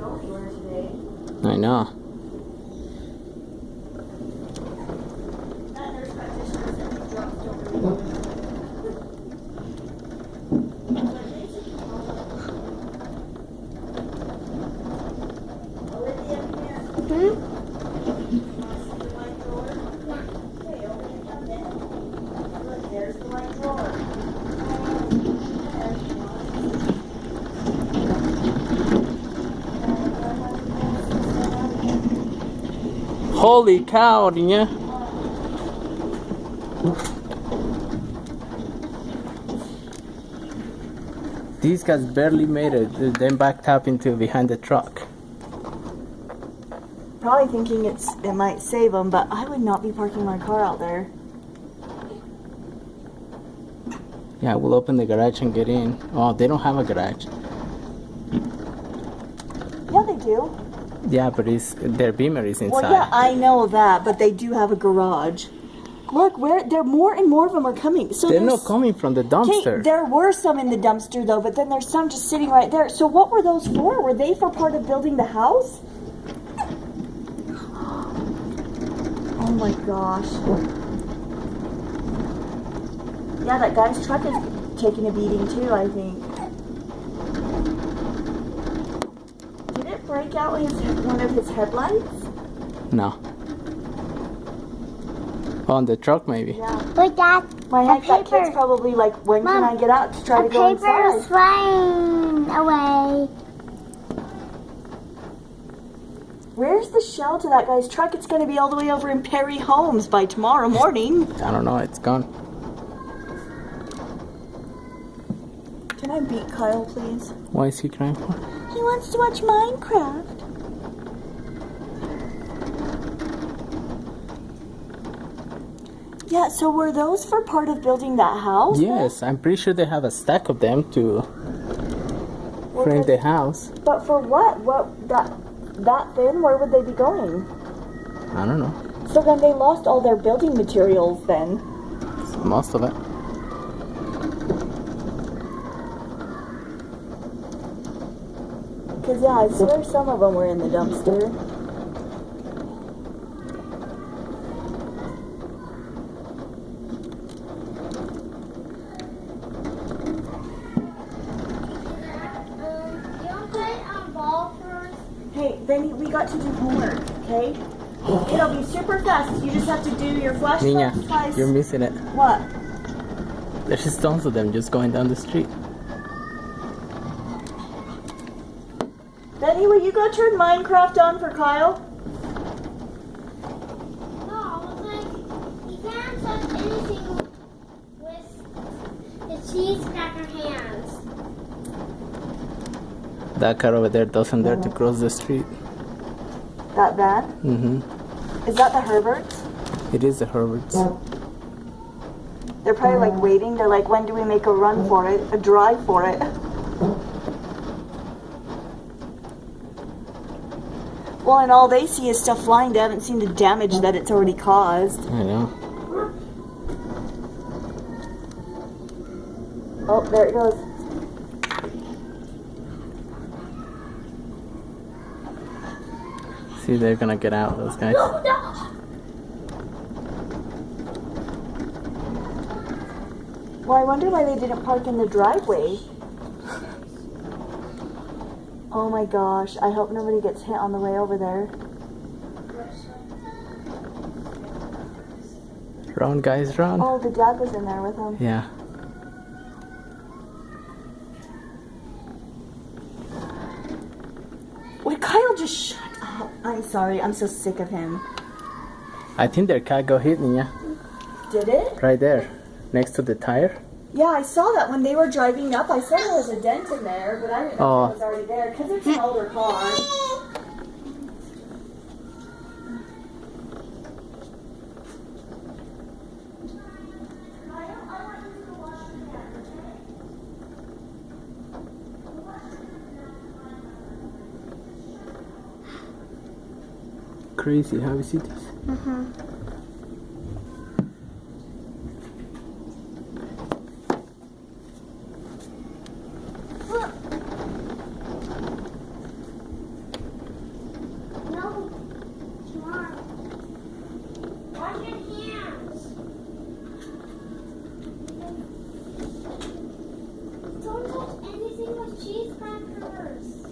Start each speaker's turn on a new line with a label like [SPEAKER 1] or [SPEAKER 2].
[SPEAKER 1] go anywhere today.
[SPEAKER 2] I know.
[SPEAKER 1] That nurse practitioner said these drugs don't really do anything. Olivia, come here.
[SPEAKER 3] Hmm?
[SPEAKER 1] The white drawer? Yeah. Okay, open it up then. Look, there's the white drawer.
[SPEAKER 2] Holy cow, Niña. These guys barely made it. Then backed up into behind the truck.
[SPEAKER 1] Probably thinking it might save them, but I would not be parking my car out there.
[SPEAKER 2] Yeah, we'll open the garage and get in. Oh, they don't have a garage.
[SPEAKER 1] Yeah, they do.
[SPEAKER 2] Yeah, but their Beamer is inside.
[SPEAKER 1] Well, yeah, I know that, but they do have a garage. Look, more and more of them are coming. So
[SPEAKER 2] They're not coming from the dumpster.
[SPEAKER 1] Okay, there were some in the dumpster though, but then there's some just sitting right there. So what were those for? Were they for part of building the house? Oh my gosh. Yeah, that guy's truck is taking a beating too, I think. Did it break out one of his headlights?
[SPEAKER 2] No. On the truck, maybe.
[SPEAKER 1] Yeah.
[SPEAKER 3] Look, Dad.
[SPEAKER 1] My heck, that kid's probably like, when
[SPEAKER 3] Mom,
[SPEAKER 1] can I get out to try to go
[SPEAKER 3] paper is
[SPEAKER 1] inside?
[SPEAKER 3] flying away.
[SPEAKER 1] Where's the shell to that guy's truck? It's going to be all the way over in Perry Homes by tomorrow morning.
[SPEAKER 2] I don't know. It's gone.
[SPEAKER 1] Can I beat Kyle, please?
[SPEAKER 2] What is he crying for?
[SPEAKER 1] He wants to watch Minecraft. Yeah, so were those for part of building that house?
[SPEAKER 2] Yes, I'm pretty sure they have a stack of them to frame the house.
[SPEAKER 1] But for what? That thin? Where would they be going?
[SPEAKER 2] I don't know.
[SPEAKER 1] So then they lost all their building materials then.
[SPEAKER 2] Most of it.
[SPEAKER 1] Because yeah, I swear some of them were in the dumpster. Hey, then we got to do homework, okay? It'll be super fast. You just have to do your flashcards
[SPEAKER 2] Niña,
[SPEAKER 1] twice.
[SPEAKER 2] you're missing it.
[SPEAKER 1] What?
[SPEAKER 2] There's just tons of them just going down the street.
[SPEAKER 1] Benny, will you go turn Minecraft on for Kyle?
[SPEAKER 3] No, like, you can't touch anything with the cheese cracker hands.
[SPEAKER 2] That car over there doesn't dare to cross the street.
[SPEAKER 1] That van?
[SPEAKER 2] Mm-hmm.
[SPEAKER 1] Is that the Herberts?
[SPEAKER 2] It is the Herberts.
[SPEAKER 1] They're probably like waiting. They're like, when do we make a run for it? A drive for it? Well, and all they see is stuff flying. They haven't seen the damage that it's already caused.
[SPEAKER 2] I know.
[SPEAKER 1] Oh, there it goes.
[SPEAKER 2] See, they're gonna get out, those guys.
[SPEAKER 1] Well, I wonder why they didn't park in the driveway. Oh my gosh, I hope nobody gets hit on the way over there.
[SPEAKER 2] Run, guys, run.
[SPEAKER 1] Oh, the dad was in there with him.
[SPEAKER 2] Yeah.
[SPEAKER 1] Wait, Kyle, just shut up. I'm sorry, I'm so sick of him.
[SPEAKER 2] I think their car got hit, Niña.
[SPEAKER 1] Did it?
[SPEAKER 2] Right there. Next to the tire.
[SPEAKER 1] Yeah, I saw that when they were driving up. I saw there was a dent in there, but I didn't know if it was already there because it's an older car.
[SPEAKER 2] Crazy, have you seen this?
[SPEAKER 3] Mm-hmm. cheese crackers.